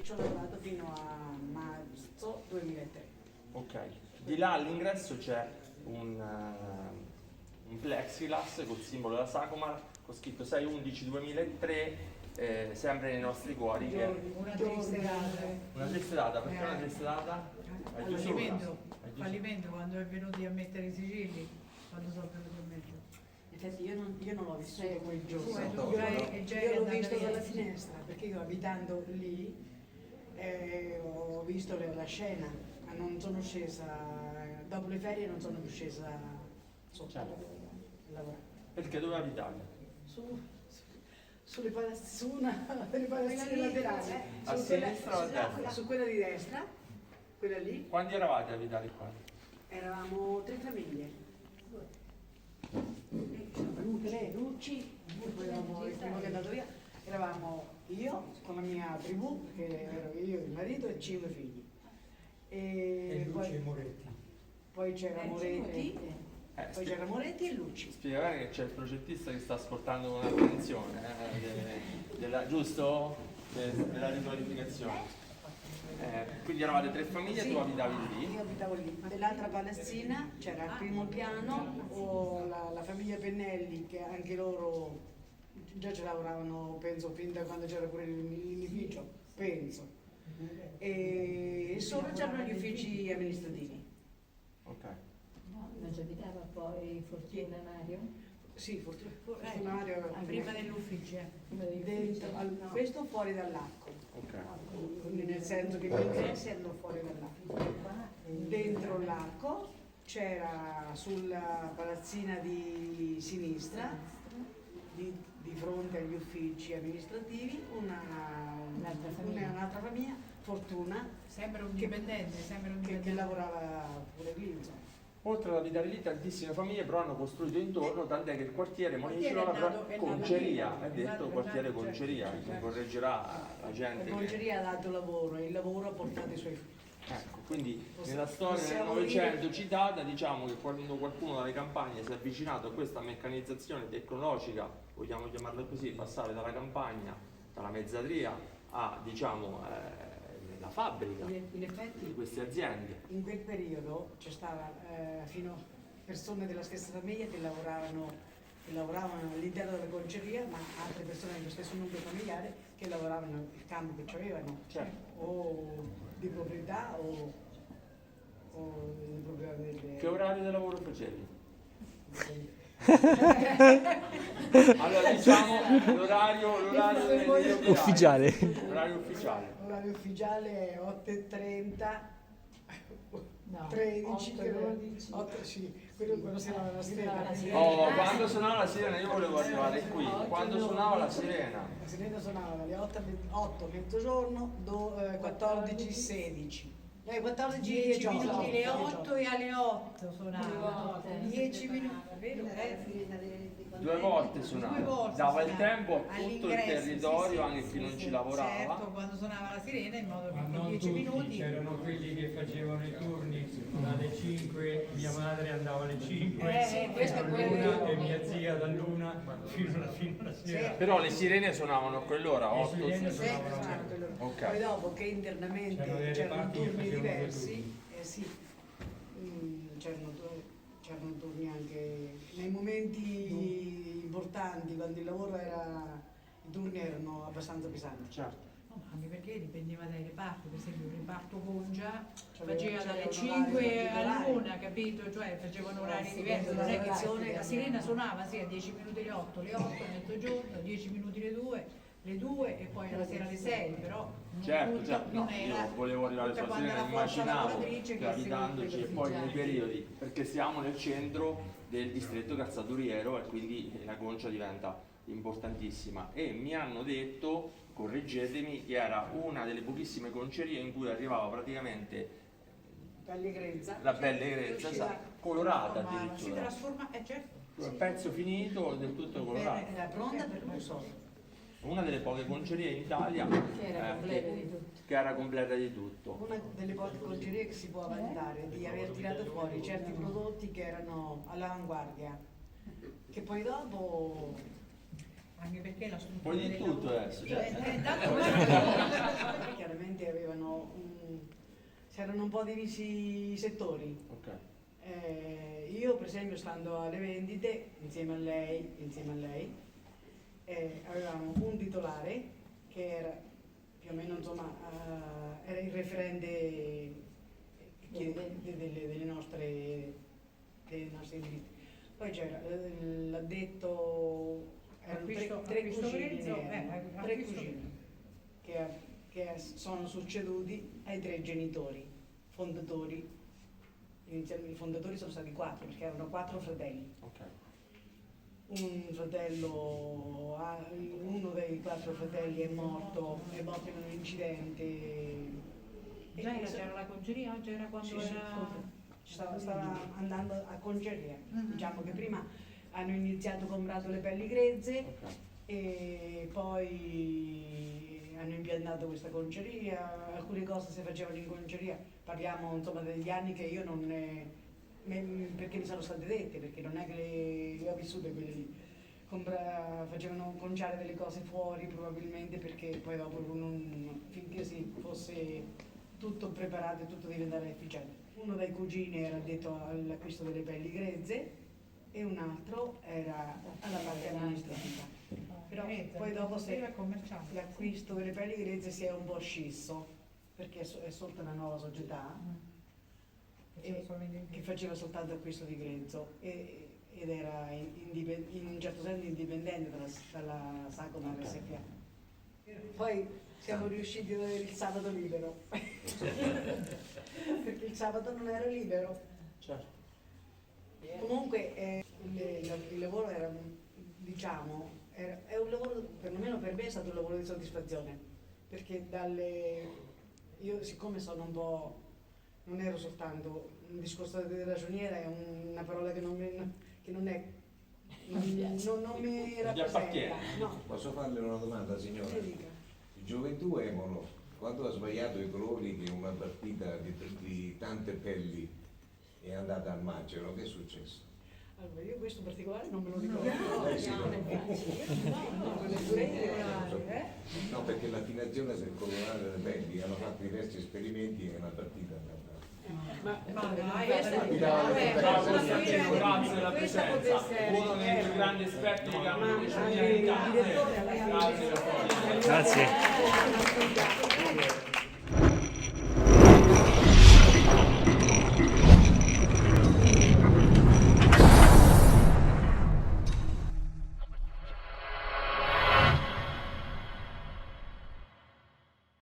ci ho lavorato fino a marzo 2003. Ok, di là all'ingresso c'è un plexiglass col simbolo della Sacomar con scritto 6/11/2003, sempre nei nostri cuori. Che Una triste data. una triste data, perché una triste data? È giusto Fallimento quando è venuti a mettere i sigilli, quando sono venuti a mettere. Infatti io non l'ho vissuto quel giorno, Tu io l'ho visto dalla finestra, perché io abitando lì ho visto la scena, ma non sono scesa, dopo le ferie non sono più scesa sotto a lavorare. Perché dove abitavi? Sulle palazzine laterali, A sinistra o a destra? su quella di destra, quella lì, Quanti eravate a abitare qua? eravamo 3 famiglie. Lucci, poi eravamo il primo che è andato via, eravamo io con la mia tribù, che ero io, il marito e 5 figli. E Luci poi, e Moretti. poi c'era Moretti, poi c'era Moretti e Lucci. Spiega bene che c'è il progettista che sta ascoltando con attenzione, giusto? Della riqualificazione. Quindi eravate 3 famiglie e tu abitavi lì? Io abitavo lì. Nell'altra palazzina c'era il primo piano la famiglia Pennelli, che anche loro già ci lavoravano, penso, fin da quando c'era pure l'edificio, penso. E solo c'erano gli uffici amministrativi. Ok. Non ci abitava poi Fortuna Mario? Sì, Fortunario Prima dell'ufficio. questo fuori dall'arco. Ok. Quindi nel senso che gli ingressi erano fuori dall'arco. Dentro l'arco c'era sulla palazzina di sinistra, di fronte agli uffici amministrativi, un'altra famiglia, Fortuna, Sembra un dipendente, che lavorava pure lì, insomma. Oltre ad abitare lì, tantissime famiglie però hanno costruito intorno, tant'è che il quartiere Monicino è la nato Conceria, è lì. detto quartiere Conceria, mi correggerà la gente. La che- Conceria ha dato lavoro e il lavoro ha portato i suoi frutti. Ecco, quindi nella storia del Novecento citata diciamo che quando qualcuno dalle campagne si è avvicinato a questa meccanizzazione tecnologica, vogliamo chiamarla così, passare dalla campagna, dalla mezzadria a diciamo la fabbrica In effetti di queste aziende. in quel periodo c'è stata fino a persone della stessa famiglia che lavoravano all'interno della conceria, ma altre persone dello stesso nucleo familiare che lavoravano il campo che avevano, Certo. o di proprietà o di proprietà delle... Che orario di lavoro facevi? Allora diciamo l'orario Ufficiale. L'orario ufficiale. L'orario ufficiale è 8:30, No, 13, 8:12. 8, sì, quello si lava la sirena. Oh, quando suonava la sirena io volevo arrivare qui. Quando suonava la sirena. La sirena suonava dalle 8 mezzogiorno, 14, 16. 14, 10 18. minuti alle 8 e alle 8 suonava. 10 minuti, vero? 2 volte suonava. Due volte Dava il suonava. tempo a tutto il All'ingresso, territorio, sì, anche chi non ci lavorava. Certo, quando suonava la sirena in modo Ma che non 10 tutti, minuti. c'erano quelli che facevano i turni dalle 5, mia madre andava alle 5, questo è quello. all'una e mia zia dall'una fino alla sera. Però le sirene suonavano a quell'ora, Le 8. sirene Sì, suonavano esatto. Ok. Poi dopo che internamente C'erano dei c'erano reparti che turni facevano due diversi, turni. sì, c'erano turni anche nei momenti importanti, quando il lavoro i turni erano abbastanza pesanti. Certo. No, anche perché dipendeva dai reparti, per esempio il reparto Congia C'aveva faceva dalle un 5 orario particolare. all'1, capito? Cioè facevano orari diversi, non è che la sirena suonava sì, a 10 minuti le 8, le 8 a mezzogiorno, 10 minuti le 2 e poi alla sera alle 6, però non Certo, tutta- certo, no, non era io volevo arrivare tutta sulla quanta sirena, la forza immaginavo lavoratrice che abitandoci e poi nei periodi, perché siamo nel centro del distretto calzaturiero e quindi la Concia diventa importantissima. E mi hanno detto, correggetemi, che era una delle pochissime concerie in cui arrivava praticamente Pelle grezza. la pelle grezza, esatto, colorata si addirittura. trasforma, certo. Un pezzo finito del tutto colorato. Era pronta per l'uso. Una delle poche concerie in Italia Che era completa di tutto. che era completa di tutto. Una delle poche concerie che si può vantare di aver tirato fuori certi prodotti che erano all'avanguardia, che poi dopo Anche perché la struttura Poi di del tutto lavoro- adesso, cioè. Intanto chiaramente c'erano un po' divisi i settori. Ok. Io per esempio stando alle vendite insieme a lei, avevamo un titolare che era più o meno insomma era il referente dei nostri diritti. Poi c'era l'addetto, erano tre cugini che sono succeduti ai 3 genitori fondatori. Inizialmente i fondatori sono stati 4 perché erano 4 fratelli. Ok. Un fratello, uno dei 4 fratelli è morto in un incidente. Già c'era la congeria, già era quando Sì, stava andando a congeria. Diciamo che prima hanno iniziato comprando le pelli grezze Ok. e poi hanno impiantato questa conceria. Alcune cose si facevano in conceria, parliamo insomma degli anni che io non perché mi sono state dette, perché non è che le ho vissute quelle lì. Facevano conciare delle cose fuori probabilmente perché poi dopo finché si fosse tutto preparato e tutto diventare efficiente. Uno dei cugini era addetto all'acquisto delle pelli grezze e un altro era alla parte amministrativa. Però poi dopo l'acquisto delle pelli grezze si è un po' scisso perché è sorta una nuova società che faceva soltanto acquisto di grezzo ed era in un certo senso indipendente dalla Sacomar SPA. Poi siamo riusciti ad avere il sabato libero perché il sabato non era libero. Certo. Comunque il lavoro era, diciamo, è un lavoro, perlomeno per me è stato un lavoro di soddisfazione, perché io siccome sono un po', non ero soltanto un discorso di ragioniera, è una parola che non mi rappresenta. appartiene. No. Posso farle una domanda, signora? Sì, dica. Gioventù Emolo, quando ha sbagliato i colori che una partita di tante pelli è andata al macero, che è successo? Allora, io questo particolare non me lo ricordo. No, perché l'affinazione del colorare delle pelli hanno fatto diversi esperimenti e una partita è andata. Grazie della presenza. Uno dei più grandi esperti che hanno deciso di il direttore aveva Grazie. Grazie.